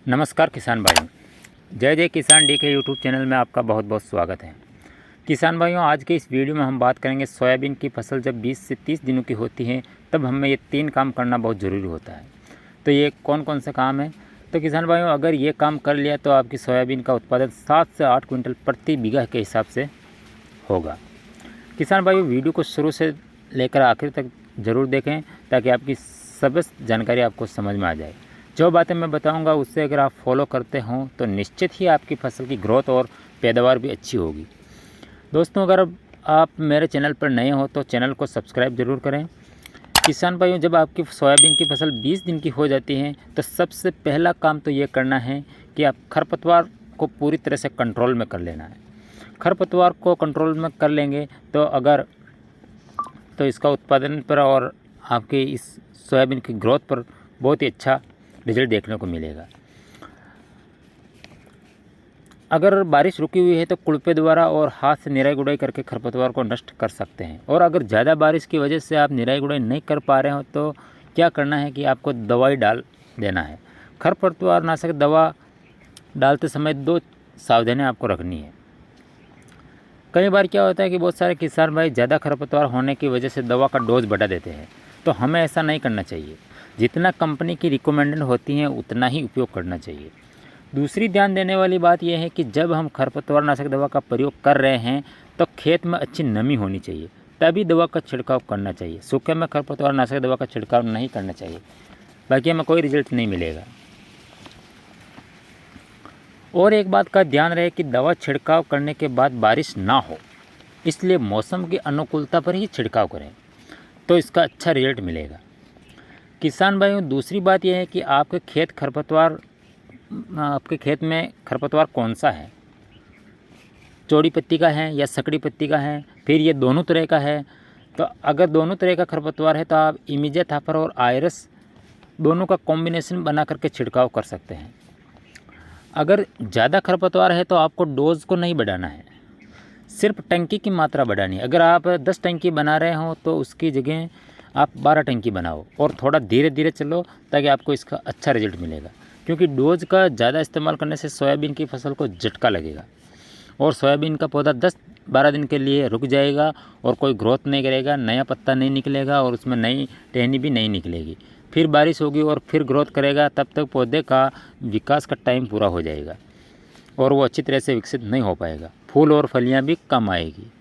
नमस्कार किसान भाइयों, जय जय किसान डी के यूट्यूब चैनल में आपका बहुत बहुत स्वागत है। किसान भाइयों, आज के इस वीडियो में हम बात करेंगे सोयाबीन की फसल जब 20 से 30 दिनों की होती है तब हमें ये 3 काम करना बहुत ज़रूरी होता है। तो ये कौन कौन से काम है? तो किसान भाइयों, अगर ये काम कर लिया तो आपकी सोयाबीन का उत्पादन 7 से 8 क्विंटल प्रति बीघा के हिसाब से होगा। किसान भाइयों, वीडियो को शुरू से लेकर आखिर तक ज़रूर देखें ताकि आपकी सब जानकारी आपको समझ में आ जाए। जो बातें मैं बताऊंगा उससे अगर आप फॉलो करते हों तो निश्चित ही आपकी फसल की ग्रोथ और पैदावार भी अच्छी होगी। दोस्तों, अगर आप मेरे चैनल पर नए हो तो चैनल को सब्सक्राइब ज़रूर करें। किसान भाइयों, जब आपकी सोयाबीन की फसल 20 दिन की हो जाती है तो सबसे पहला काम तो ये करना है कि आप खरपतवार को पूरी तरह से कंट्रोल में कर लेना है। खरपतवार को कंट्रोल में कर लेंगे तो इसका उत्पादन पर और आपकी इस सोयाबीन की ग्रोथ पर बहुत ही अच्छा रिजल्ट देखने को मिलेगा। अगर बारिश रुकी हुई है तो कुड़पे द्वारा और हाथ से निराई गुड़ाई करके खरपतवार को नष्ट कर सकते हैं। और अगर ज़्यादा बारिश की वजह से आप निराई गुड़ाई नहीं कर पा रहे हो तो क्या करना है कि आपको दवाई डाल देना है। खरपतवार नाशक दवा डालते समय 2 सावधानियाँ आपको रखनी है। कई बार क्या होता है कि बहुत सारे किसान भाई ज़्यादा खरपतवार होने की वजह से दवा का डोज बढ़ा देते हैं, तो हमें ऐसा नहीं करना चाहिए। जितना कंपनी की रिकमेंडेड होती है उतना ही उपयोग करना चाहिए। दूसरी ध्यान देने वाली बात यह है कि जब हम खरपतवार नाशक दवा का प्रयोग कर रहे हैं तो खेत में अच्छी नमी होनी चाहिए, तभी दवा का छिड़काव करना चाहिए। सूखे में खरपतवार नाशक दवा का छिड़काव नहीं करना चाहिए, बाकी हमें कोई रिजल्ट नहीं मिलेगा। और एक बात का ध्यान रहे कि दवा छिड़काव करने के बाद बारिश ना हो, इसलिए मौसम की अनुकूलता पर ही छिड़काव करें तो इसका अच्छा रिजल्ट मिलेगा। किसान भाइयों, दूसरी बात यह है कि आपके खेत में खरपतवार कौन सा है, चौड़ी पत्ती का है या सकड़ी पत्ती का है, फिर ये दोनों तरह का है। तो अगर दोनों तरह का खरपतवार है तो आप इमीजाथापर और आयरस दोनों का कॉम्बिनेशन बना करके छिड़काव कर सकते हैं। अगर ज़्यादा खरपतवार है तो आपको डोज को नहीं बढ़ाना है, सिर्फ टंकी की मात्रा बढ़ानी है। अगर आप 10 टंकी बना रहे हो तो उसकी जगह आप 12 टंकी बनाओ और थोड़ा धीरे धीरे चलो ताकि आपको इसका अच्छा रिजल्ट मिलेगा। क्योंकि डोज का ज़्यादा इस्तेमाल करने से सोयाबीन की फसल को झटका लगेगा और सोयाबीन का पौधा 10-12 दिन के लिए रुक जाएगा और कोई ग्रोथ नहीं करेगा, नया पत्ता नहीं निकलेगा और उसमें नई टहनी भी नहीं निकलेगी। फिर बारिश होगी और फिर ग्रोथ करेगा, तब तक पौधे का विकास का टाइम पूरा हो जाएगा और वो अच्छी तरह से विकसित नहीं हो पाएगा। फूल और फलियाँ भी कम आएगी।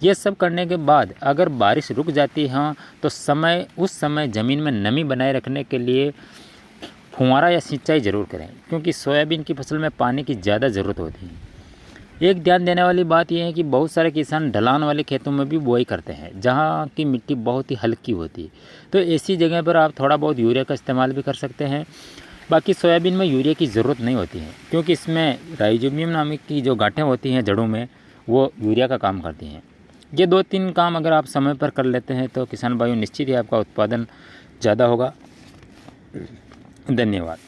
ये सब करने के बाद अगर बारिश रुक जाती है तो उस समय ज़मीन में नमी बनाए रखने के लिए फुहारा या सिंचाई ज़रूर करें, क्योंकि सोयाबीन की फसल में पानी की ज़्यादा ज़रूरत होती है। एक ध्यान देने वाली बात यह है कि बहुत सारे किसान ढलान वाले खेतों में भी बुआई करते हैं जहाँ की मिट्टी बहुत ही हल्की होती है, तो ऐसी जगह पर आप थोड़ा बहुत यूरिया का इस्तेमाल भी कर सकते हैं। बाकी सोयाबीन में यूरिया की ज़रूरत नहीं होती है, क्योंकि इसमें राइजोबियम नामक की जो गांठें होती हैं जड़ों में, वो यूरिया का काम करती हैं। ये 2-3 काम अगर आप समय पर कर लेते हैं तो किसान भाइयों निश्चित ही आपका उत्पादन ज़्यादा होगा। धन्यवाद।